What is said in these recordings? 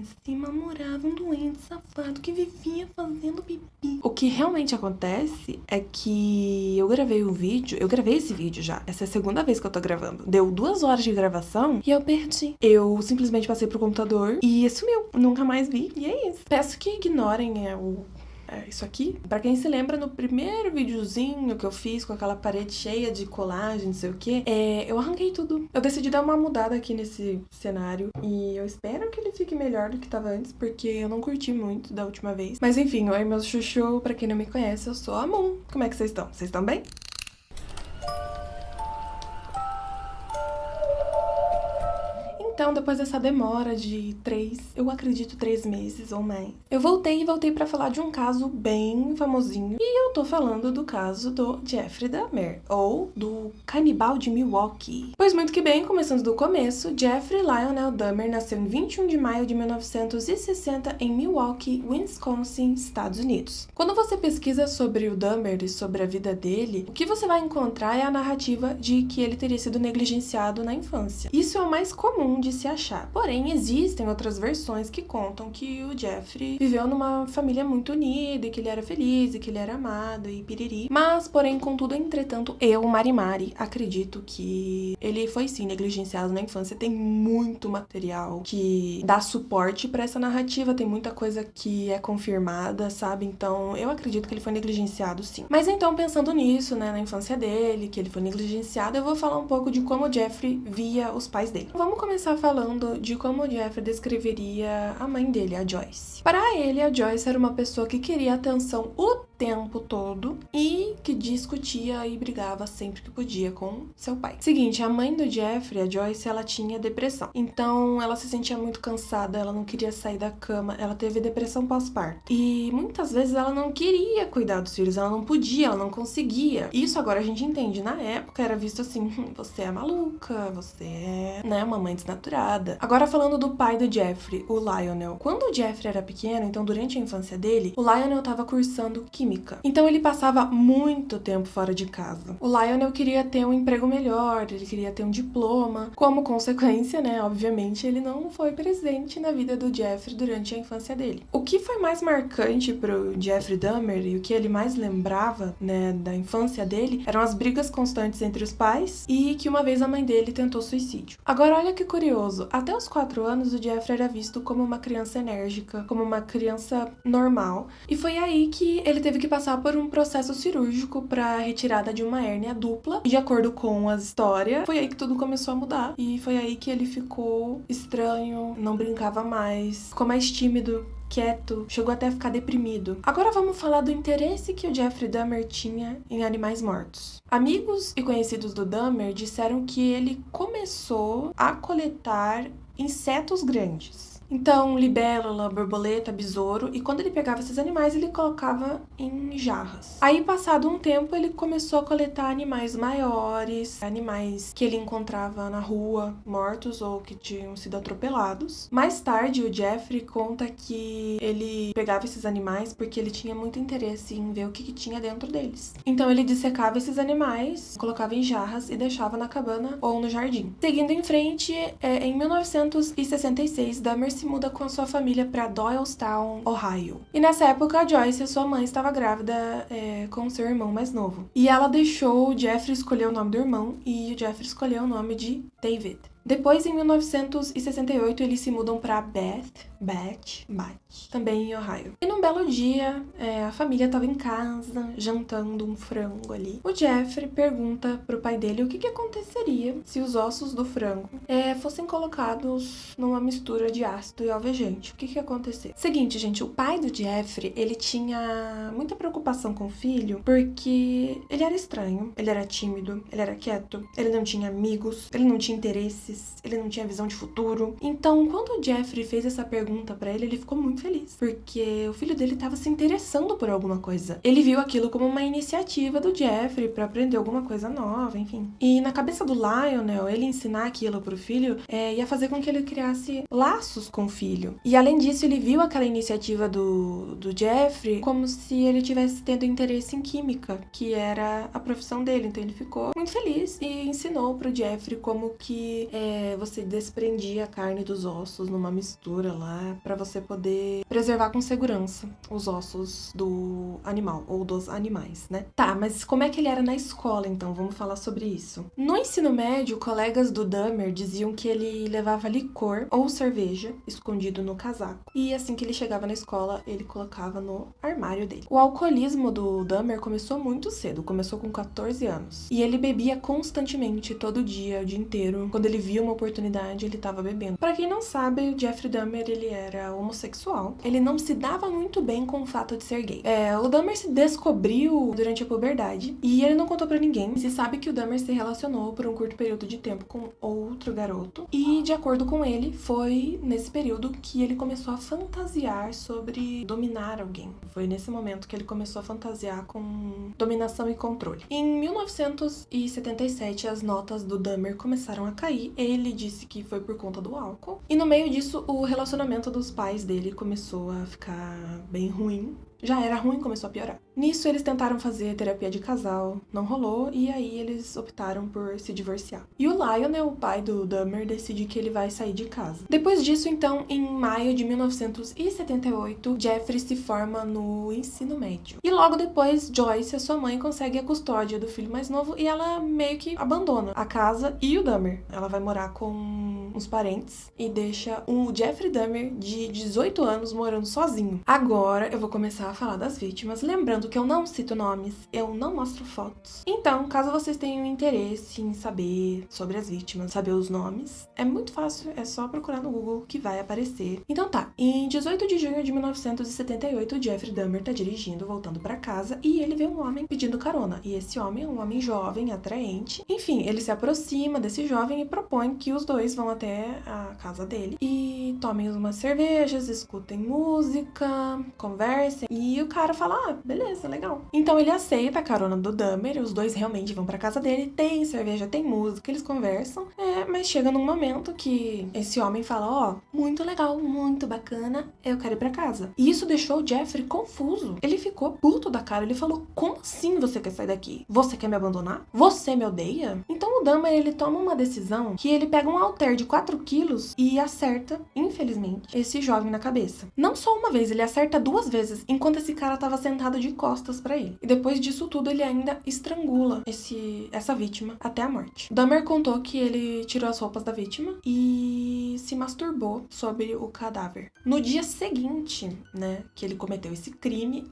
em cima morava um doente safado que vivia fazendo pipi. O que realmente acontece é que eu gravei esse vídeo já. Essa é a segunda vez que eu tô gravando. Deu 2 horas de gravação e eu perdi. Eu simplesmente passei pro computador e sumiu. Nunca mais vi. E é isso. Peço que ignorem isso aqui. Pra quem se lembra, no primeiro videozinho que eu fiz com aquela parede cheia de colagem, não sei o que, eu arranquei tudo. Eu decidi dar uma mudada aqui nesse cenário e eu espero que ele fique melhor do que tava antes, porque eu não curti muito da última vez. Mas enfim, oi meus chuchu, pra quem não me conhece, eu sou a Moon. Como é que vocês estão? Vocês estão bem? Então, depois dessa demora de 3 meses ou mais, eu voltei pra falar de um caso bem famosinho. E eu tô falando do caso do Jeffrey Dahmer, ou do canibal de Milwaukee. Pois muito que bem, começando do começo, Jeffrey Lionel Dahmer nasceu em 21 de maio de 1960 em Milwaukee, Wisconsin, Estados Unidos. Quando você pesquisa sobre o Dahmer e sobre a vida dele, o que você vai encontrar é a narrativa de que ele teria sido negligenciado na infância. Isso é o mais comum de se achar. Porém, existem outras versões que contam que o Jeffrey viveu numa família muito unida, e que ele era feliz, e que ele era amado, e piriri. Mas, porém, contudo, entretanto, eu, Mari, acredito que ele foi sim negligenciado na infância. Tem muito material que dá suporte pra essa narrativa, tem muita coisa que é confirmada, sabe? Então, eu acredito que ele foi negligenciado sim. Mas então, pensando nisso, né, na infância dele, que ele foi negligenciado, eu vou falar um pouco de como o Jeffrey via os pais dele. Vamos começar falando de como o Jeffrey descreveria a mãe dele, a Joyce. Para ele, a Joyce era uma pessoa que queria atenção o tempo todo e que discutia e brigava sempre que podia com seu pai. Seguinte, a mãe do Jeffrey, a Joyce, ela tinha depressão. Então, ela se sentia muito cansada, ela não queria sair da cama, ela teve depressão pós-parto. E muitas vezes ela não queria cuidar dos filhos, ela não podia, ela não conseguia. Isso agora a gente entende. Na época era visto assim, você é maluca, você é, né, uma mãe desnaturada. Agora falando do pai do Jeffrey, o Lionel. Quando o Jeffrey era pequeno, então durante a infância dele, o Lionel estava cursando química. Então ele passava muito tempo fora de casa. O Lionel queria ter um emprego melhor, ele queria ter um diploma. Como consequência, né, obviamente, ele não foi presente na vida do Jeffrey durante a infância dele. O que foi mais marcante pro Jeffrey Dahmer e o que ele mais lembrava, né, da infância dele, eram as brigas constantes entre os pais e que uma vez a mãe dele tentou suicídio. Agora, olha que curioso, até os 4 anos o Jeffrey era visto como uma criança enérgica, como uma criança normal, e foi aí que ele teve que passar por um processo cirúrgico para retirada de uma hérnia dupla. E de acordo com a história, foi aí que tudo começou a mudar. E foi aí que ele ficou estranho, não brincava mais, ficou mais tímido, quieto, chegou até a ficar deprimido. Agora vamos falar do interesse que o Jeffrey Dahmer tinha em animais mortos. Amigos e conhecidos do Dahmer disseram que ele começou a coletar insetos grandes. Então, libélula, borboleta, besouro, e quando ele pegava esses animais, ele colocava em jarras. Aí, passado um tempo, ele começou a coletar animais maiores, animais que ele encontrava na rua, mortos ou que tinham sido atropelados. Mais tarde, o Jeffrey conta que ele pegava esses animais porque ele tinha muito interesse em ver o que tinha dentro deles. Então, ele dissecava esses animais, colocava em jarras e deixava na cabana ou no jardim. Seguindo em frente, em 1966, Dahmer se muda com a sua família para Doylestown, Ohio. E nessa época, a Joyce, a sua mãe, estava grávida com seu irmão mais novo. E ela deixou o Jeffrey escolher o nome do irmão e o Jeffrey escolheu o nome de David. Depois, em 1968, eles se mudam para Bath, também em Ohio. E num belo dia, a família estava em casa, jantando um frango ali. O Jeffrey pergunta pro pai dele o que aconteceria se os ossos do frango fossem colocados numa mistura de ácido e alvejante. O que ia acontecer? Seguinte, gente, o pai do Jeffrey, ele tinha muita preocupação com o filho, porque ele era estranho, ele era tímido, ele era quieto, ele não tinha amigos, ele não tinha interesses, ele não tinha visão de futuro. Então, quando o Jeffrey fez essa pergunta pra ele, ele ficou muito feliz, porque o filho dele tava se interessando por alguma coisa. Ele viu aquilo como uma iniciativa do Jeffrey pra aprender alguma coisa nova, enfim. E na cabeça do Lionel, ele ensinar aquilo pro filho ia fazer com que ele criasse laços com o filho. E além disso, ele viu aquela iniciativa do Jeffrey como se ele tivesse tendo interesse em química, que era a profissão dele. Então ele ficou muito feliz e ensinou pro Jeffrey como que você desprendia a carne dos ossos numa mistura lá pra você poder preservar com segurança os ossos do animal ou dos animais, né? Tá, mas como é que ele era na escola, então? Vamos falar sobre isso. No ensino médio, colegas do Dahmer diziam que ele levava licor ou cerveja escondido no casaco. E assim que ele chegava na escola, ele colocava no armário dele. O alcoolismo do Dahmer começou muito cedo, começou com 14 anos. E ele bebia constantemente, todo dia, o dia inteiro. Quando ele via uma oportunidade, ele tava bebendo. Pra quem não sabe, o Jeffrey Dahmer, ele era homossexual. Ele não se dava muito bem com o fato de ser gay. O Dahmer se descobriu durante a puberdade e ele não contou pra ninguém. Se sabe que o Dahmer se relacionou por um curto período de tempo com outro garoto. E, de acordo com ele, foi nesse período que ele começou a fantasiar sobre dominar alguém. Foi nesse momento que ele começou a fantasiar com dominação e controle. Em 1977, as notas do Dahmer começaram a cair. Ele disse que foi por conta do álcool. E no meio disso, o relacionamento dos pais dele começou a ficar bem ruim. Já era ruim, começou a piorar. Nisso, eles tentaram fazer terapia de casal, não rolou, e aí eles optaram por se divorciar. E o Lionel, o pai do Dahmer, decide que ele vai sair de casa. Depois disso, então, em maio de 1978, Jeffrey se forma no ensino médio. E logo depois, Joyce, a sua mãe, consegue a custódia do filho mais novo e ela meio que abandona a casa e o Dahmer. Ela vai morar com uns parentes e deixa o Jeffrey Dahmer, de 18 anos, morando sozinho. Agora, eu vou começar a falar das vítimas, lembrando que eu não cito nomes, eu não mostro fotos. Então, caso vocês tenham interesse em saber sobre as vítimas, saber os nomes, é muito fácil, é só procurar no Google que vai aparecer. Então tá, em 18 de junho de 1978, o Jeffrey Dahmer tá dirigindo, voltando pra casa, e ele vê um homem pedindo carona. E esse homem é um homem jovem, atraente. Enfim, ele se aproxima desse jovem e propõe que os dois vão até a casa dele e tomem umas cervejas, escutem música, conversem. E o cara fala, beleza, legal. Então ele aceita a carona do Dahmer, os dois realmente vão pra casa dele, tem cerveja, tem música, eles conversam, mas chega num momento que esse homem fala, muito legal, muito bacana, eu quero ir pra casa. E isso deixou o Jeffrey confuso. Ele ficou puto da cara, ele falou, como assim você quer sair daqui? Você quer me abandonar? Você me odeia? Então o Dahmer, ele toma uma decisão que ele pega um halter de 4 quilos e acerta, infelizmente, esse jovem na cabeça. Não só uma vez, ele acerta 2 vezes, enquanto esse cara tava sentado de costas pra ele. E depois disso tudo, ele ainda estrangula essa vítima até a morte. Dahmer contou que ele tirou as roupas da vítima e se masturbou sobre o cadáver. No dia seguinte, né, que ele cometeu esse crime,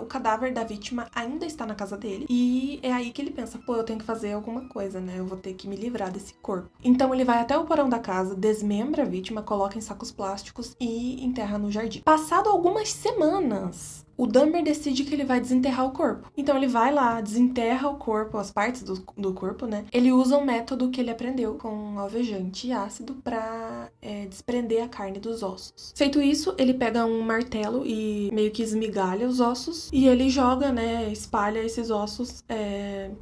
o cadáver da vítima ainda está na casa dele e é aí que ele pensa, eu tenho que fazer alguma coisa, né, eu vou ter que me livrar desse corpo. Então ele vai até o porão da casa, desmembra a vítima, coloca em sacos plásticos e enterra no jardim. Passado algumas semanas, o Dahmer decide que ele vai desenterrar o corpo. Então ele vai lá, desenterra o corpo, as partes do corpo, né? Ele usa um método que ele aprendeu com alvejante e ácido pra desprender a carne dos ossos. Feito isso, ele pega um martelo e meio que esmigalha os ossos e ele joga, né, espalha esses ossos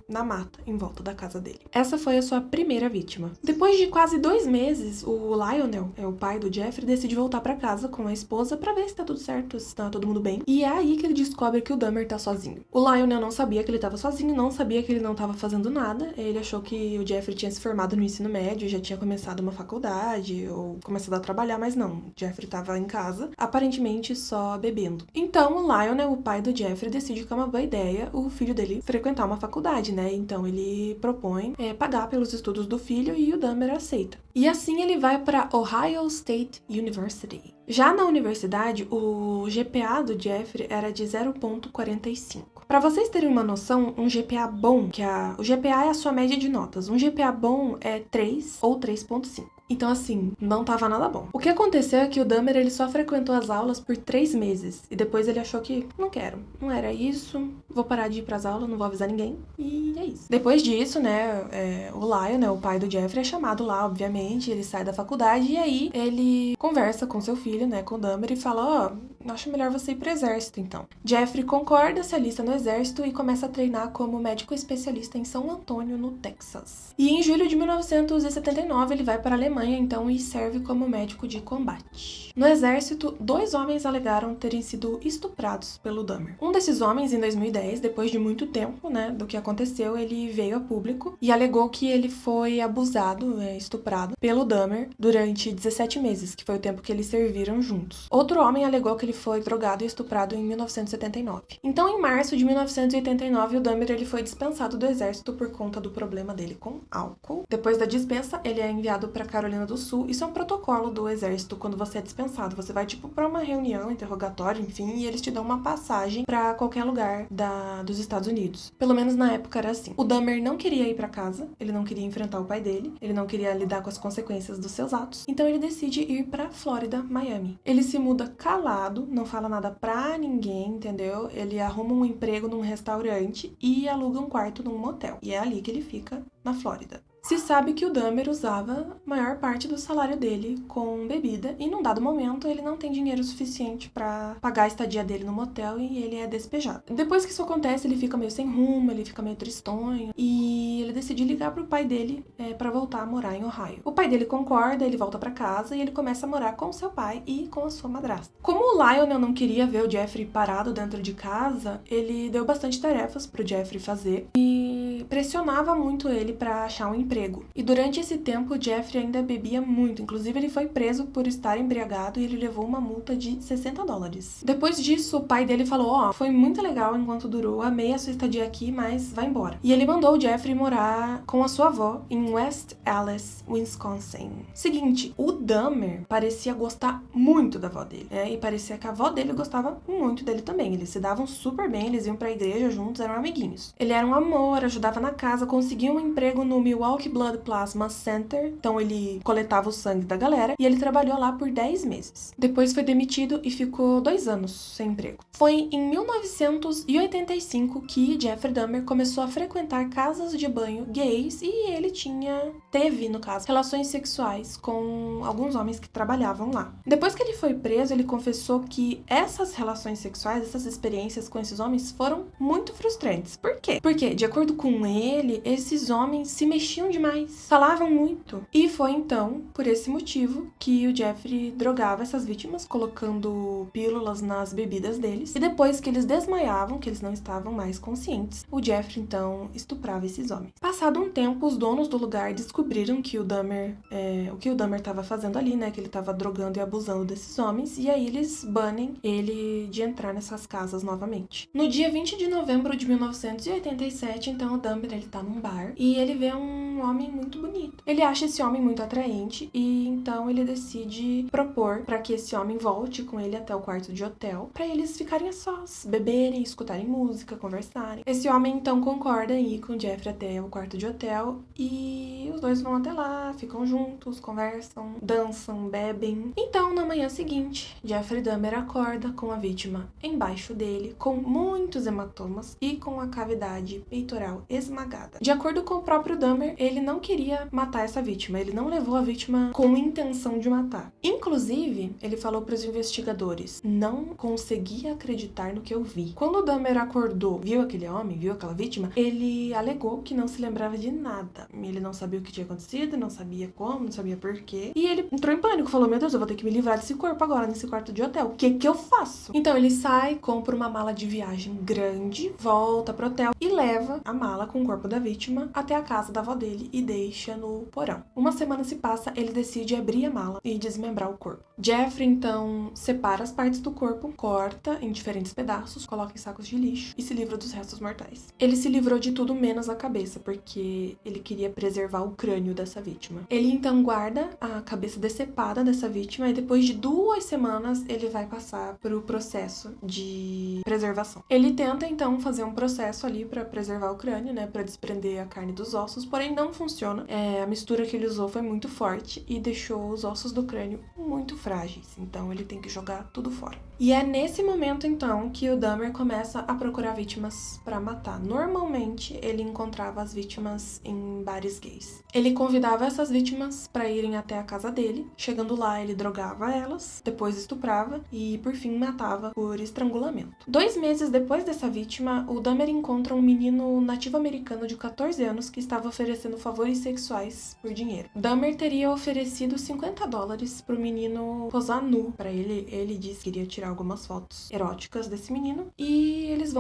na mata, em volta da casa dele. Essa foi a sua primeira vítima. Depois de quase 2 meses, o Lionel, o pai do Jeffrey, decide voltar pra casa com a esposa pra ver se tá tudo certo, se tá todo mundo bem. E aí que ele descobre que o Dahmer tá sozinho. O Lionel não sabia que ele tava sozinho, não sabia que ele não tava fazendo nada. Ele achou que o Jeffrey tinha se formado no ensino médio, já tinha começado uma faculdade ou começado a trabalhar, mas não. O Jeffrey tava em casa, aparentemente só bebendo. Então o Lionel, o pai do Jeffrey, decide que é uma boa ideia o filho dele frequentar uma faculdade, né? Então ele propõe pagar pelos estudos do filho e o Dahmer aceita. E assim ele vai para Ohio State University. Já na universidade, o GPA do Jeffrey era de 0,45. Para vocês terem uma noção, um GPA bom, o GPA é a sua média de notas, um GPA bom é 3 ou 3,5. Então, assim, não tava nada bom. O que aconteceu é que o Dahmer, ele só frequentou as aulas por 3 meses. E depois ele achou que, não quero, não era isso, vou parar de ir pras aulas, não vou avisar ninguém. E é isso. Depois disso, né, o Lion, né, o pai do Jeffrey, é chamado lá, obviamente. Ele sai da faculdade e aí ele conversa com seu filho, né, com o Dahmer e fala, acho melhor você ir pro exército, então. Jeffrey concorda, se alista no exército e começa a treinar como médico especialista em São Antônio, no Texas. E em julho de 1979, ele vai para a Alemanha Alemanha, então, e serve como médico de combate. No exército, 2 homens alegaram terem sido estuprados pelo Dahmer. Um desses homens, em 2010, depois de muito tempo, né, do que aconteceu, ele veio a público e alegou que ele foi abusado, estuprado, pelo Dahmer durante 17 meses, que foi o tempo que eles serviram juntos. Outro homem alegou que ele foi drogado e estuprado em 1979. Então, em março de 1989, o Dahmer ele foi dispensado do exército por conta do problema dele com álcool. Depois da dispensa, ele é enviado para Carolina do Sul. Isso é um protocolo do exército quando você é dispensado. Você vai, para uma reunião, interrogatório, enfim, e eles te dão uma passagem para qualquer lugar dos Estados Unidos. Pelo menos na época era assim. O Dahmer não queria ir para casa, ele não queria enfrentar o pai dele, ele não queria lidar com as consequências dos seus atos, então ele decide ir para Flórida, Miami. Ele se muda calado, não fala nada pra ninguém, entendeu? Ele arruma um emprego num restaurante e aluga um quarto num motel. E é ali que ele fica, na Flórida. Se sabe que o Dahmer usava a maior parte do salário dele com bebida e num dado momento ele não tem dinheiro suficiente para pagar a estadia dele no motel e ele é despejado. Depois que isso acontece, ele fica meio sem rumo, ele fica meio tristonho e ele decide ligar pro pai dele para voltar a morar em Ohio. O pai dele concorda, ele volta para casa e ele começa a morar com seu pai e com a sua madrasta. Como o Lionel não queria ver o Jeffrey parado dentro de casa, ele deu bastante tarefas pro Jeffrey fazer e pressionava muito ele para achar um emprego. E durante esse tempo, o Jeffrey ainda bebia muito. Inclusive, ele foi preso por estar embriagado e ele levou uma multa de $60. Depois disso, o pai dele falou, foi muito legal enquanto durou, amei a sua estadia aqui, mas vai embora. E ele mandou o Jeffrey morar com a sua avó em West Allis, Wisconsin. Seguinte, o Dahmer parecia gostar muito da avó dele, e parecia que a avó dele gostava muito dele também. Eles se davam super bem, eles iam pra igreja juntos, eram amiguinhos. Ele era um amor, ajudava na casa, conseguiu um emprego no Milwaukee Blood Plasma Center, então ele coletava o sangue da galera e ele trabalhou lá por 10 meses. Depois foi demitido e ficou 2 anos sem emprego. Foi em 1985 que Jeffrey Dahmer começou a frequentar casas de banho gays e ele teve, no caso, relações sexuais com alguns homens que trabalhavam lá. Depois que ele foi preso, ele confessou que essas relações sexuais, essas experiências com esses homens foram muito frustrantes. Por quê? Porque, de acordo com ele, esses homens se mexiam demais, falavam muito. E foi então, por esse motivo, que o Jeffrey drogava essas vítimas, colocando pílulas nas bebidas deles. E depois que eles desmaiavam, que eles não estavam mais conscientes, o Jeffrey então estuprava esses homens. Passado um tempo, os donos do lugar descobriram que o Dahmer estava fazendo ali, né? Que ele estava drogando e abusando desses homens. E aí eles banem ele de entrar nessas casas novamente. No dia 20 de novembro de 1987, então o Dahmer ele tá num bar e ele vê um homem muito bonito. Ele acha esse homem muito atraente e então ele decide propor para que esse homem volte com ele até o quarto de hotel para eles ficarem a sós, beberem, escutarem música, conversarem. Esse homem então concorda em ir com o Jeffrey até o quarto de hotel e os dois vão até lá, ficam juntos, conversam, dançam, bebem. Então, na manhã seguinte, Jeffrey Dahmer acorda com a vítima embaixo dele, com muitos hematomas e com a cavidade peitoral esmagada. De acordo com o próprio Dahmer, ele não queria matar essa vítima, ele não levou a vítima com intenção de matar. Inclusive, ele falou para os investigadores, não conseguia acreditar no que eu vi. Quando o Dahmer acordou, viu aquele homem, viu aquela vítima, ele alegou que não se lembrava de nada. Ele não sabia o que tinha acontecido, não sabia como, não sabia porquê. E ele entrou em pânico, falou, meu Deus, eu vou ter que me livrar desse corpo agora, nesse quarto de hotel. O que eu faço? Então ele sai, compra uma mala de viagem grande, volta pro hotel e leva a mala com o corpo da vítima até a casa da avó dele e deixa no porão. Uma semana se passa, ele decide abrir a mala e desmembrar o corpo. Jeffrey, então, separa as partes do corpo, corta em diferentes pedaços, coloca em sacos de lixo e se livra dos restos mortais. Ele se livrou de tudo menos a cabeça, porque ele queria preservar o crânio dessa vítima. Ele, então, guarda a cabeça decepada dessa vítima e depois de 2 semanas ele vai passar pro processo de preservação. Ele tenta, então, fazer um processo ali para preservar o crânio, né, para desprender a carne dos ossos, porém não funciona. A mistura que ele usou foi muito forte e deixou os ossos do crânio muito frágeis, então ele tem que jogar tudo fora. E é nesse momento, então, que o Dahmer começa a procurar vítimas para matar. Normalmente, ele encontrava as vítimas em bares gays. Ele convidava essas vítimas para irem até a casa dele. Chegando lá, ele drogava elas, depois estuprava e, por fim, matava por estrangulamento. 2 meses depois dessa vítima, o Dahmer encontra um menino nativo americano de 14 anos que estava oferecendo oferecendo favores sexuais por dinheiro. Dahmer teria oferecido $50 pro menino posar nu pra ele. Ele disse que queria tirar algumas fotos eróticas desse menino. E eles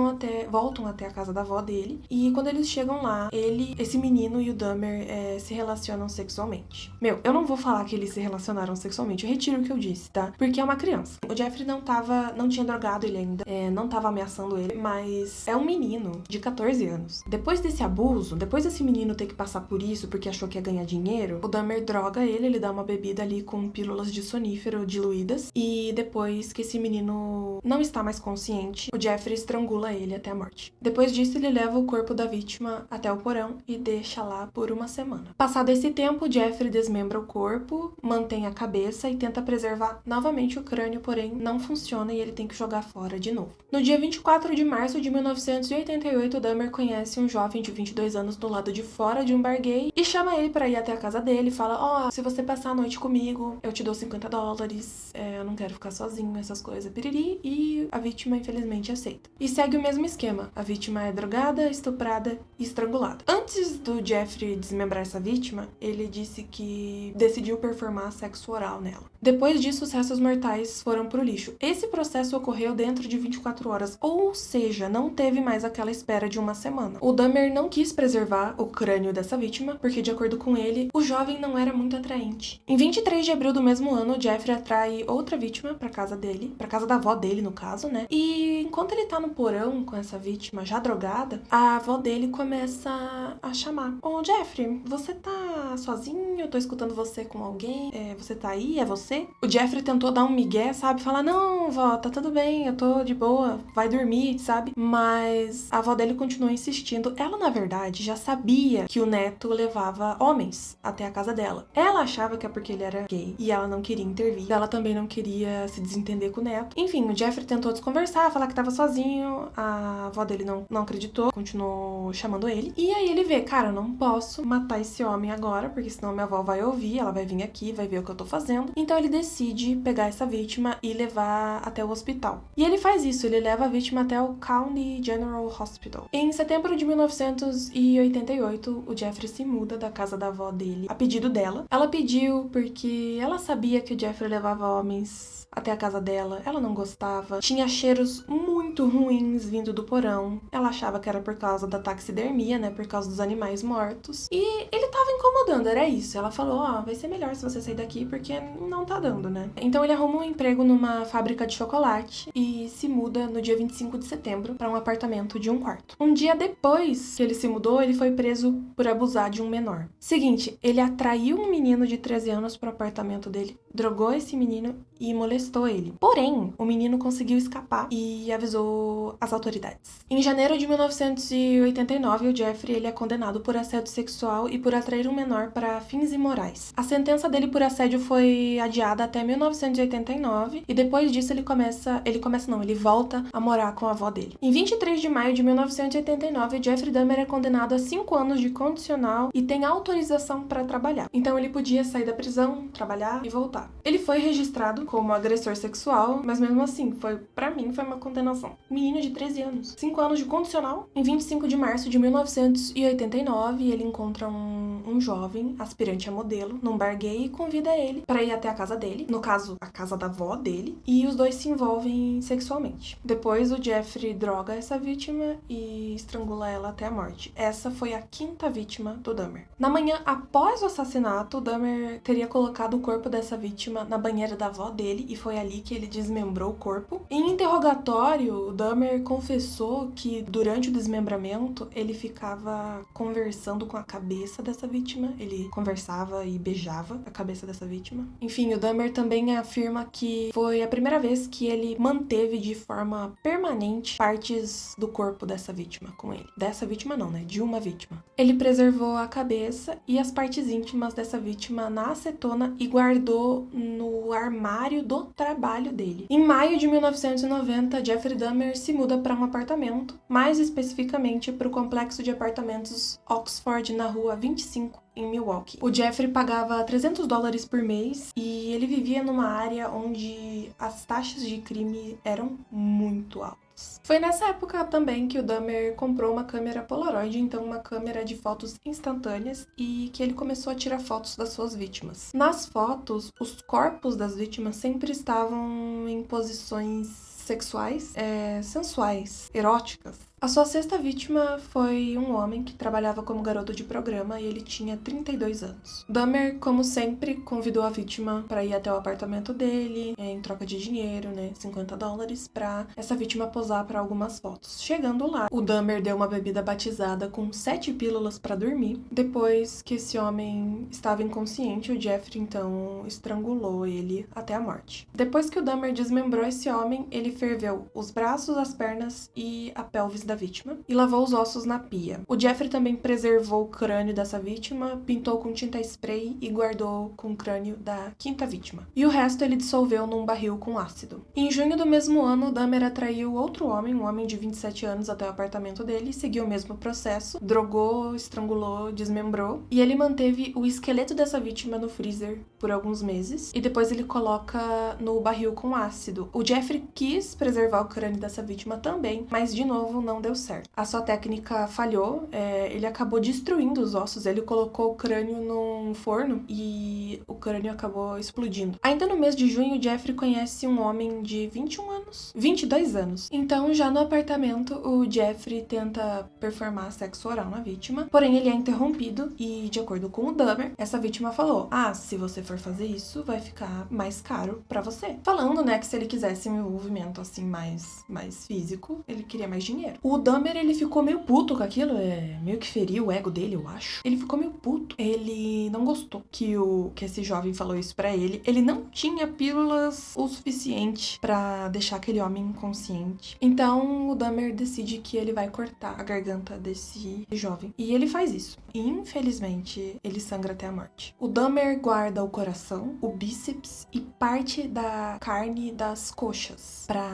voltam até a casa da avó dele. E quando eles chegam lá, esse menino e o Dahmer se relacionam sexualmente. Eu não vou falar que eles se relacionaram sexualmente. Eu retiro o que eu disse, tá? Porque é uma criança. O Jeffrey não tinha drogado ele ainda. Não tava ameaçando ele. Mas é um menino de 14 anos. Depois desse abuso, depois desse menino ter que passar por isso porque achou que ia ganhar dinheiro, o Dahmer droga ele dá uma bebida ali com pílulas de sonífero diluídas. E depois que esse menino não está mais consciente, o Jeffrey estrangula ele até a morte. Depois disso, ele leva o corpo da vítima até o porão e deixa lá por uma semana. Passado esse tempo, Jeffrey desmembra o corpo, mantém a cabeça e tenta preservar novamente o crânio, porém não funciona e ele tem que jogar fora de novo. No dia 24 de março de 1988, Dahmer conhece um jovem de 22 anos do lado de fora de um bar gay e chama ele para ir até a casa dele e fala: se você passar a noite comigo, eu te dou $50, eu não quero ficar sozinho, essas coisas, piriri. E a vítima, infelizmente, aceita. E segue o mesmo esquema. A vítima é drogada, estuprada e estrangulada. Antes do Jeffrey desmembrar essa vítima, ele disse que decidiu performar sexo oral nela. Depois disso, os restos mortais foram pro lixo. Esse processo ocorreu dentro de 24 horas, ou seja, não teve mais aquela espera de uma semana. O Dahmer não quis preservar o crânio dessa vítima, porque, de acordo com ele, o jovem não era muito atraente. Em 23 de abril do mesmo ano, Jeffrey atrai outra vítima pra casa dele, pra casa da avó dele, no caso, né? E enquanto ele tá no porão com essa vítima já drogada, a avó dele começa a chamar: Ô, Jeffrey, você tá sozinho? Eu tô escutando você com alguém? Você tá aí? É você? O Jeffrey tentou dar um migué, sabe? Falar: não, vó, tá tudo bem, eu tô de boa, vai dormir, sabe? Mas a avó dele continuou insistindo. Ela, na verdade, já sabia que o neto levava homens até a casa dela. Ela achava que é porque ele era gay e ela não queria intervir. Ela também não queria se desentender com o neto. Enfim, o Jeffrey tentou desconversar, falar que tava sozinho. A avó dele não acreditou, continuou chamando ele. E aí ele vê: cara, eu não posso matar esse homem agora, porque senão minha avó vai ouvir, ela vai vir aqui, vai ver o que eu tô fazendo. Então ele decide pegar essa vítima e levar até o hospital. E ele faz isso, ele leva a vítima até o County General Hospital. Em setembro de 1988, o Jeffrey se muda da casa da avó dele a pedido dela. Ela pediu porque ela sabia que o Jeffrey levava homens até a casa dela, ela não gostava, tinha cheiros muito ruins vindo do porão, ela achava que era por causa da taxidermia, né, por causa dos animais mortos, e ele tava incomodando, era isso. Ela falou: vai ser melhor se você sair daqui porque não tá dando, né. Então ele arruma um emprego numa fábrica de chocolate e se muda no dia 25 de setembro para um apartamento de um quarto. Um dia depois que ele se mudou, ele foi preso por abusar de um menor. Seguinte, ele atraiu um menino de 13 anos pro apartamento dele, drogou esse menino e molestou ele. Porém, o menino conseguiu escapar e avisou as autoridades. Em janeiro de 1989, o Jeffrey ele é condenado por assédio sexual e por atrair um menor para fins imorais. A sentença dele por assédio foi adiada até 1989 e depois disso ele volta a morar com a avó dele. Em 23 de maio de 1989, o Jeffrey Dahmer é condenado a 5 anos de condicional e tem autorização para trabalhar. Então ele podia sair da prisão, trabalhar e voltar. Ele foi registrado como agressor sexual, mas mesmo assim, pra mim foi uma condenação. Menino de 13 anos. 5 anos de condicional. Em 25 de março de 1989, ele encontra um jovem aspirante a modelo num bar gay e convida ele para ir até a casa dele, no caso, a casa da avó dele, e os dois se envolvem sexualmente. Depois, o Jeffrey droga essa vítima e estrangula ela até a morte. Essa foi a 5ª vítima do Dahmer. Na manhã após o assassinato, o Dahmer teria colocado o corpo dessa vítima na banheira da avó dele e foi ali que ele desmembrou o corpo. Em interrogatório, o Dahmer confessou que durante o desmembramento ele ficava conversando com a cabeça dessa vítima, ele conversava e beijava a cabeça dessa vítima. Enfim, o Dahmer também afirma que foi a primeira vez que ele manteve de forma permanente partes do corpo dessa vítima com ele. Dessa vítima não, né? De uma vítima. Ele preservou a cabeça e as partes íntimas dessa vítima na acetona e guardou no armário do trabalho dele. Em maio de 1990, Jeffrey Dahmer se muda para um apartamento, mais especificamente para o complexo de apartamentos Oxford na rua 25, em Milwaukee. O Jeffrey pagava $300 por mês e ele vivia numa área onde as taxas de crime eram muito altas. Foi nessa época também que o Dahmer comprou uma câmera Polaroid, então uma câmera de fotos instantâneas, e que ele começou a tirar fotos das suas vítimas. Nas fotos, os corpos das vítimas sempre estavam em posições sexuais, sensuais, eróticas. A sua sexta vítima foi um homem que trabalhava como garoto de programa e ele tinha 32 anos. Dahmer, como sempre, convidou a vítima para ir até o apartamento dele, em troca de dinheiro, $50, para essa vítima posar para algumas fotos. Chegando lá, o Dahmer deu uma bebida batizada com 7 pílulas para dormir. Depois que esse homem estava inconsciente, o Jeffrey então estrangulou ele até a morte. Depois que o Dahmer desmembrou esse homem, ele ferveu os braços, as pernas e a pelvis da vítima e lavou os ossos na pia. O Jeffrey também preservou o crânio dessa vítima, pintou com tinta spray e guardou com o crânio da quinta vítima. E o resto ele dissolveu num barril com ácido. Em junho do mesmo ano, Dahmer atraiu outro homem, um homem de 27 anos, até o apartamento dele e seguiu o mesmo processo. Drogou, estrangulou, desmembrou. E ele manteve o esqueleto dessa vítima no freezer por alguns meses. E depois ele coloca no barril com ácido. O Jeffrey quis preservar o crânio dessa vítima também, mas de novo não deu certo. A sua técnica falhou, ele acabou destruindo os ossos, ele colocou o crânio num forno e o crânio acabou explodindo. Ainda no mês de junho, Jeffrey conhece um homem de 22 anos. Então, já no apartamento, o Jeffrey tenta performar sexo oral na vítima, porém ele é interrompido e, de acordo com o Dahmer, essa vítima falou: se você for fazer isso, vai ficar mais caro pra você. Falando, que se ele quisesse um envolvimento assim mais físico, ele queria mais dinheiro. O Dahmer, ele ficou meio puto com aquilo, meio que feriu o ego dele, eu acho. Ele ficou meio puto. Ele não gostou que esse jovem falou isso pra ele. Ele não tinha pílulas o suficiente pra deixar aquele homem inconsciente. Então, o Dahmer decide que ele vai cortar a garganta desse jovem. E ele faz isso. E, infelizmente, ele sangra até a morte. O Dahmer guarda o coração, o bíceps e parte da carne das coxas pra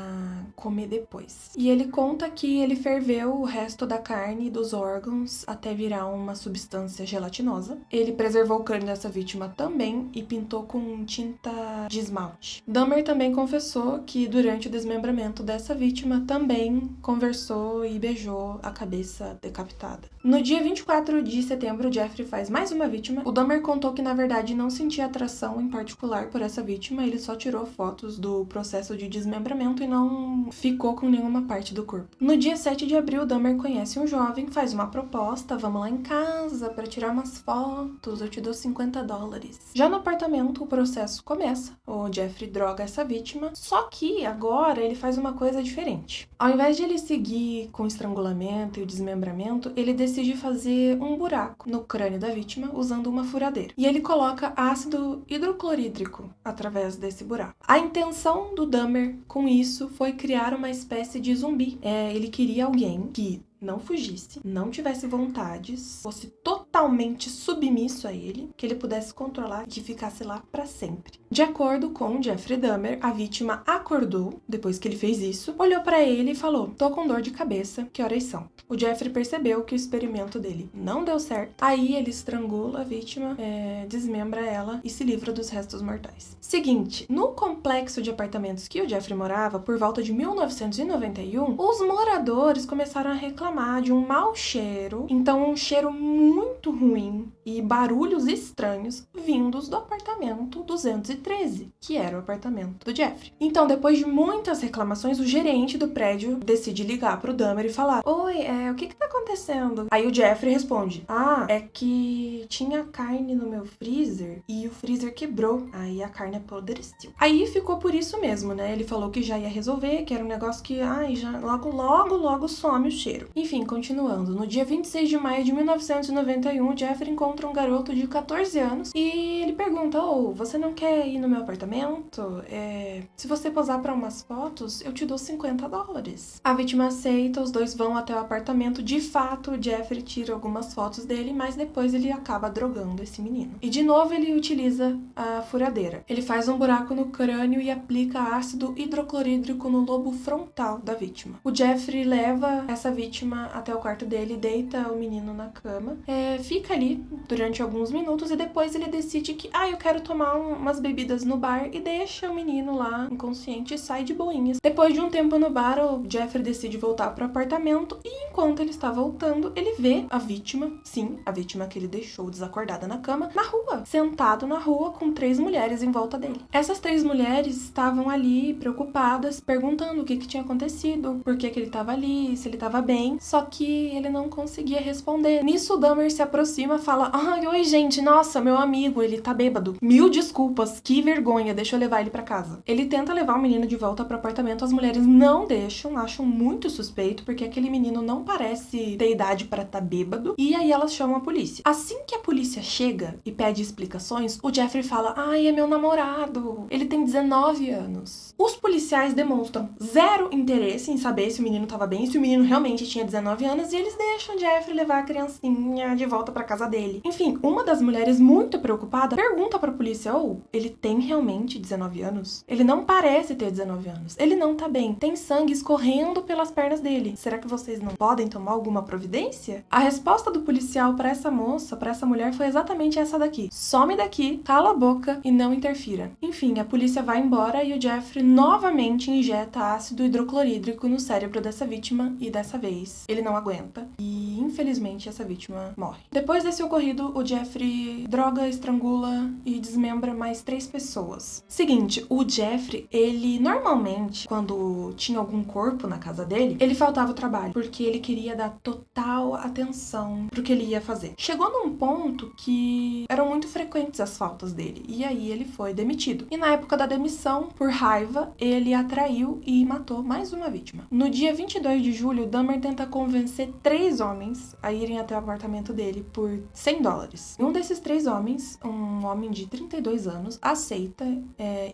comer depois. E ele conta que ele ferveu o resto da carne e dos órgãos até virar uma substância gelatinosa. Ele preservou o crânio dessa vítima também e pintou com tinta de esmalte. Dahmer também confessou que durante o desmembramento dessa vítima também conversou e beijou a cabeça decapitada. No dia 24 de setembro, Jeffrey faz mais uma vítima. O Dahmer contou que na verdade não sentia atração em particular por essa vítima, ele só tirou fotos do processo de desmembramento e não ficou com nenhuma parte do corpo. No dia 7 de abril, Dahmer conhece um jovem, faz uma proposta: vamos lá em casa para tirar umas fotos, eu te dou $50. Já no apartamento, o processo começa. O Jeffrey droga essa vítima, só que agora ele faz uma coisa diferente. Ao invés de ele seguir com o estrangulamento e o desmembramento, ele decide fazer um buraco no crânio da vítima usando uma furadeira. E ele coloca ácido hidroclorídrico através desse buraco. A intenção do Dahmer com isso foi criar uma espécie de zumbi. Ele queria alguém que não fugisse, não tivesse vontades, fosse totalmente submisso a ele, que ele pudesse controlar e que ficasse lá pra sempre. De acordo com Jeffrey Dahmer, a vítima acordou depois que ele fez isso, olhou pra ele e falou: tô com dor de cabeça, que horas são? O Jeffrey percebeu que o experimento dele não deu certo, aí ele estrangula a vítima, desmembra ela e se livra dos restos mortais. Seguinte, no complexo de apartamentos que o Jeffrey morava, por volta de 1991, os moradores começaram a reclamar de um mau cheiro, então um cheiro muito ruim e barulhos estranhos vindos do apartamento 213, que era o apartamento do Jeffrey. Então, depois de muitas reclamações, o gerente do prédio decide ligar pro Dahmer e falar: oi, o que tá acontecendo? Aí o Jeffrey responde: é que tinha carne no meu freezer e o freezer quebrou, aí a carne apodreceu. Aí ficou por isso mesmo, Ele falou que já ia resolver, que era um negócio que, já logo some o cheiro. Enfim, continuando. No dia 26 de maio de 1991, o Jeffrey encontra um garoto de 14 anos e ele pergunta: você não quer ir no meu apartamento? Se você posar pra umas fotos, eu te dou $50. A vítima aceita, os dois vão até o apartamento. De fato, o Jeffrey tira algumas fotos dele, mas depois ele acaba drogando esse menino. E de novo ele utiliza a furadeira. Ele faz um buraco no crânio e aplica ácido hidroclorídrico no lobo frontal da vítima. O Jeffrey leva essa vítima até o quarto dele, deita o menino na cama, fica ali durante alguns minutos e depois ele decide que, eu quero tomar umas bebidas no bar e deixa o menino lá inconsciente e sai de boinhas. Depois de um tempo no bar, o Jeffrey decide voltar pro apartamento e enquanto ele está voltando, ele vê a vítima, sim, a vítima que ele deixou desacordada na cama, na rua, sentado na rua com 3 mulheres em volta dele. Essas 3 mulheres estavam ali preocupadas, perguntando o que tinha acontecido, por que ele estava ali, se ele estava bem, só que ele não conseguia responder. Nisso o Dahmer se aproxima, fala: oi gente, nossa, meu amigo, ele tá bêbado. 1000 desculpas, que vergonha, deixa eu levar ele pra casa. Ele tenta levar o menino de volta pro apartamento, as mulheres não deixam, acham muito suspeito, porque aquele menino não parece ter idade para estar bêbado, e aí elas chamam a polícia. Assim que a polícia chega e pede explicações, o Jeffrey fala: é meu namorado, ele tem 19 anos. Os policiais demonstram zero interesse em saber se o menino tava bem, se o menino realmente tinha 19 anos, e eles deixam o Jeffrey levar a criancinha de volta pra casa dele. Enfim, uma das mulheres, muito preocupada, pergunta pra polícia: ele tem realmente 19 anos? Ele não parece ter 19 anos. Ele não tá bem. Tem sangue escorrendo pelas pernas dele. Será que vocês não podem tomar alguma providência? A resposta do policial pra essa moça, pra essa mulher, foi exatamente essa daqui: some daqui, cala a boca e não interfira. Enfim, a polícia vai embora e o Jeffrey novamente injeta ácido hidroclorídrico no cérebro dessa vítima e dessa vez ele não aguenta e infelizmente essa vítima morre. Depois desse ocorrido, o Jeffrey droga, estrangula e desmembra mais 3 pessoas. Seguinte, o Jeffrey, ele normalmente, quando tinha algum corpo na casa dele, ele faltava o trabalho, porque ele queria dar total atenção pro que ele ia fazer. Chegou num ponto que eram muito frequentes as faltas dele, e aí ele foi demitido. E na época da demissão, por raiva, ele atraiu e matou mais uma vítima. No dia 22 de julho, Dahmer tenta convencer 3 homens a irem até o apartamento dele por $100. Um desses 3 homens, um homem de 32 anos, aceita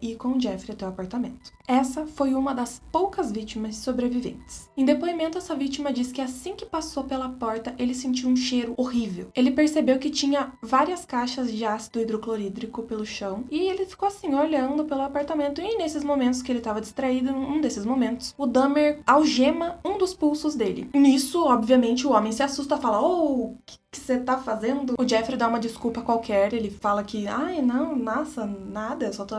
ir com o Jeffrey até o apartamento. Essa foi uma das poucas vítimas sobreviventes. Em depoimento, essa vítima diz que assim que passou pela porta, ele sentiu um cheiro horrível. Ele percebeu que tinha várias caixas de ácido hidroclorídrico pelo chão e ele ficou assim, olhando pelo apartamento, e nesses momentos que ele estava distraído, um desses momentos, o Dahmer algema um dos pulsos dele. Nisso, obviamente, o homem se assusta, fala: o que você tá fazendo? O Jeffrey dá uma desculpa qualquer, ele fala que, não, nossa, nada, só tô,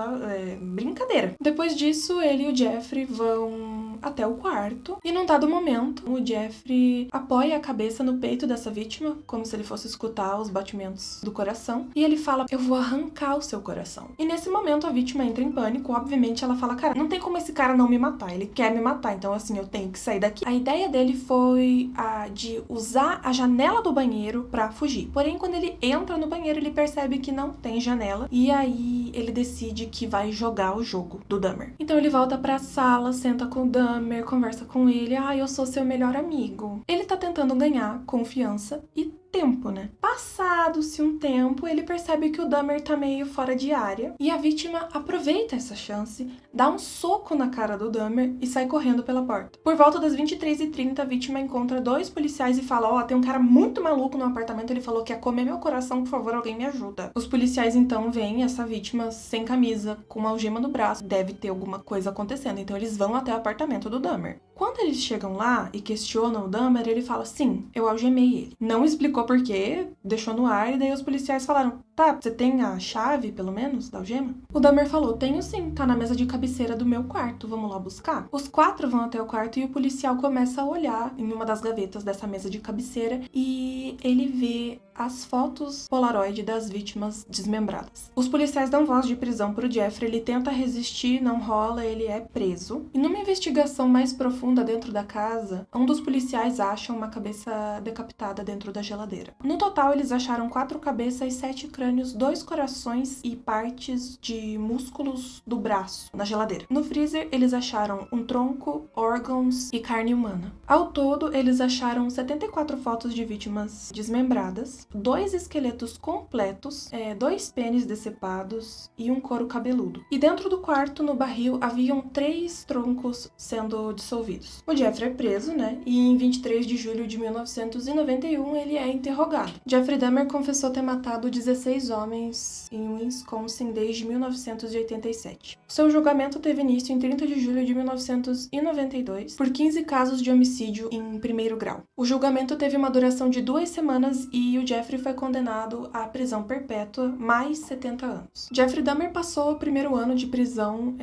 brincadeira. Depois disso, ele e o Jeffrey vão até o quarto, e num dado momento, o Jeffrey apoia a cabeça no peito dessa vítima, como se ele fosse escutar os batimentos do coração, e ele fala: eu vou arrancar o seu coração. E nesse momento, a vítima entra em pânico, obviamente ela fala: cara, não tem como esse cara não me matar, ele quer me matar, então assim, eu tenho que sair daqui. A ideia dele foi a de usar a janela do banheiro pra fugir. Porém, quando ele entra no banheiro, ele percebe que não tem janela, e aí ele decide que vai jogar o jogo do Dahmer. Então ele volta pra sala, senta com o Dahmer, conversa com ele: eu sou seu melhor amigo. Ele tá tentando ganhar confiança e tempo, né? Passado-se um tempo, ele percebe que o Dahmer tá meio fora de área e a vítima aproveita essa chance, dá um soco na cara do Dahmer e sai correndo pela porta. Por volta das 23h30, a vítima encontra 2 policiais e fala: tem um cara muito maluco no apartamento, ele falou que ia comer meu coração, por favor, alguém me ajuda. Os policiais então veem essa vítima sem camisa, com uma algema no braço, deve ter alguma coisa acontecendo, então eles vão até o apartamento do Dahmer. Quando eles chegam lá e questionam o Dahmer, ele fala: sim, eu algemei ele. Não explicou por quê, deixou no ar, e daí os policiais falaram: tá, você tem a chave, pelo menos, da algema? O Dahmer falou: tenho sim, tá na mesa de cabeceira do meu quarto, vamos lá buscar? Os 4 vão até o quarto e o policial começa a olhar em uma das gavetas dessa mesa de cabeceira e ele vê as fotos Polaroid das vítimas desmembradas. Os policiais dão voz de prisão pro Jeffrey, ele tenta resistir, não rola, ele é preso. E numa investigação mais profunda dentro da casa, um dos policiais acha uma cabeça decapitada dentro da geladeira. No total, eles acharam 4 cabeças, 7 crânios, 2 corações e partes de músculos do braço na geladeira. No freezer, eles acharam um tronco, órgãos e carne humana. Ao todo, eles acharam 74 fotos de vítimas desmembradas, 2 esqueletos completos, 2 pênis decepados e um couro cabeludo. E dentro do quarto, no barril, haviam 3 troncos sendo dissolvidos. O Jeffrey é preso, né? E em 23 de julho de 1991, ele é interrogado. Jeffrey Dahmer confessou ter matado 16 16 homens em Wisconsin desde 1987. Seu julgamento teve início em 30 de julho de 1992 por 15 casos de homicídio em primeiro grau. O julgamento teve uma duração de 2 semanas e o Jeffrey foi condenado à prisão perpétua mais 70 anos. Jeffrey Dahmer passou o primeiro ano de prisão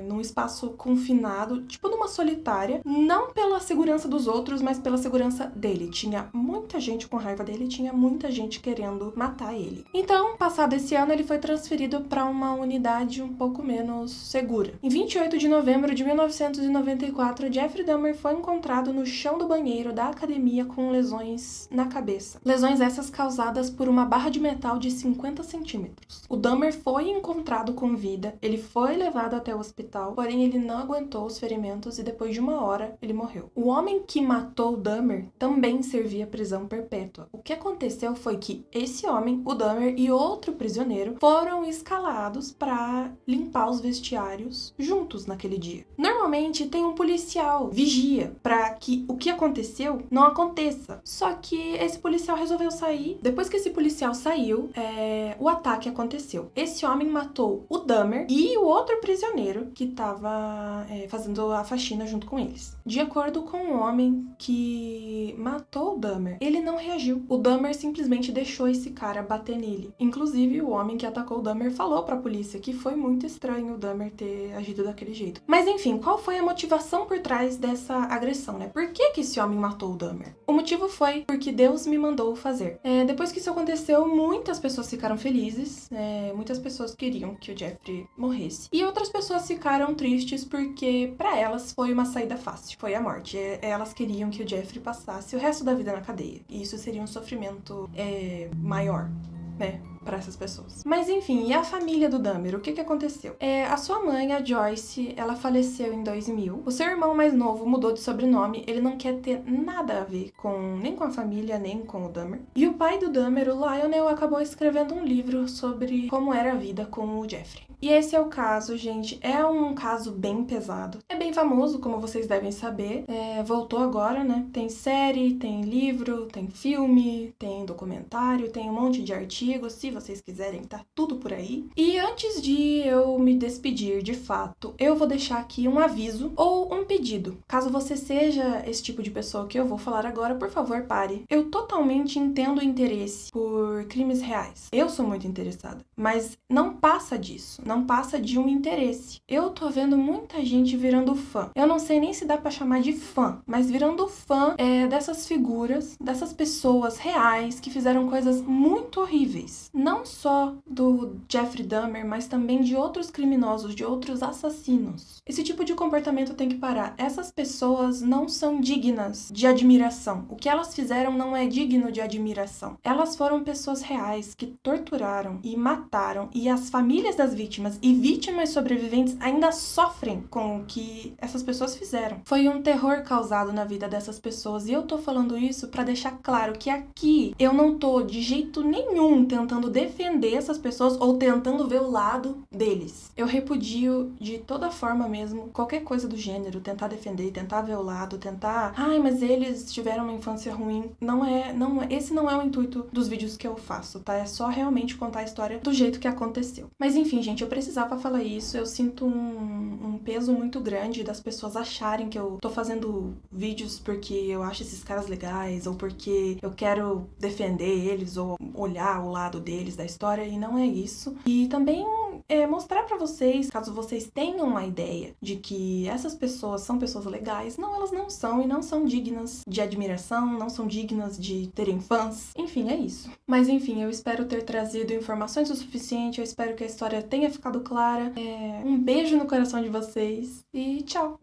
num espaço confinado, tipo numa solitária, não pela segurança dos outros, mas pela segurança dele. Tinha muita gente com raiva dele, tinha muita gente querendo matar ele. Então, passado esse ano, ele foi transferido para uma unidade um pouco menos segura. Em 28 de novembro de 1994, Jeffrey Dahmer foi encontrado no chão do banheiro da academia com lesões na cabeça. Lesões essas causadas por uma barra de metal de 50 centímetros. O Dahmer foi encontrado com vida, ele foi levado até o hospital, porém ele não aguentou os ferimentos e depois de 1 hora ele morreu. O homem que matou o Dahmer também servia prisão perpétua. O que aconteceu foi que esse homem, o Dahmer e outro prisioneiro foram escalados para limpar os vestiários juntos naquele dia. Normalmente tem um policial vigia para que o que aconteceu não aconteça. Só que esse policial resolveu sair. Depois que esse policial saiu, o ataque aconteceu. Esse homem matou o Dahmer e o outro prisioneiro que estava fazendo a faxina junto com eles. De acordo com o homem que matou o Dahmer, ele não reagiu. O Dahmer simplesmente deixou esse cara bater nele. Inclusive, o homem que atacou o Dahmer falou pra polícia que foi muito estranho o Dahmer ter agido daquele jeito. Mas enfim, qual foi a motivação por trás dessa agressão, né? Por que esse homem matou o Dahmer? O motivo foi porque Deus me mandou fazer. Depois que isso aconteceu, muitas pessoas ficaram felizes, muitas pessoas queriam que o Jeffrey morresse. E outras pessoas ficaram tristes porque pra elas foi uma saída fácil, foi a morte. Elas queriam que o Jeffrey passasse o resto da vida na cadeia. E isso seria um sofrimento maior, né, para essas pessoas. Mas enfim, e a família do Dahmer? O que aconteceu? A sua mãe, a Joyce, ela faleceu em 2000. O seu irmão mais novo mudou de sobrenome. Ele não quer ter nada a ver nem com a família, nem com o Dahmer. E o pai do Dahmer, o Lionel, acabou escrevendo um livro sobre como era a vida com o Jeffrey. E esse é o caso, gente. É um caso bem pesado. É bem famoso, como vocês devem saber. Voltou agora, né? Tem série, tem livro, tem filme, tem documentário, tem um monte de artigos. Se vocês quiserem, tá tudo por aí. E antes de eu me despedir de fato, eu vou deixar aqui um aviso ou um pedido. Caso você seja esse tipo de pessoa que eu vou falar agora, por favor, pare. Eu totalmente entendo o interesse por crimes reais. Eu sou muito interessada. Mas não passa disso. Não passa de um interesse. Eu tô vendo muita gente virando fã. Eu não sei nem se dá pra chamar de fã, mas virando fã dessas figuras, dessas pessoas reais que fizeram coisas muito horríveis. Não só do Jeffrey Dahmer, mas também de outros criminosos, de outros assassinos. Esse tipo de comportamento tem que parar. Essas pessoas não são dignas de admiração. O que elas fizeram não é digno de admiração. Elas foram pessoas reais que torturaram e mataram, e as famílias das vítimas e vítimas sobreviventes ainda sofrem com o que essas pessoas fizeram. Foi um terror causado na vida dessas pessoas, e eu tô falando isso pra deixar claro que aqui eu não tô de jeito nenhum tentando defender essas pessoas ou tentando ver o lado deles. Eu repudio de toda forma mesmo qualquer coisa do gênero, tentar defender, tentar ver o lado, tentar, mas eles tiveram uma infância ruim. Esse não é o intuito dos vídeos que eu faço, tá? É só realmente contar a história do jeito que aconteceu. Mas enfim, gente, eu precisava falar isso. Eu sinto um peso muito grande das pessoas acharem que eu tô fazendo vídeos porque eu acho esses caras legais, ou porque eu quero defender eles, ou olhar o lado deles da história, e não é isso. E também mostrar pra vocês, caso vocês tenham uma ideia de que essas pessoas são pessoas legais. Não, elas não são, e não são dignas de admiração, não são dignas de terem fãs. Enfim, é isso. Mas enfim, eu espero ter trazido informações o suficiente, eu espero que a história tenha ficado clara. Um beijo no coração de vocês e tchau!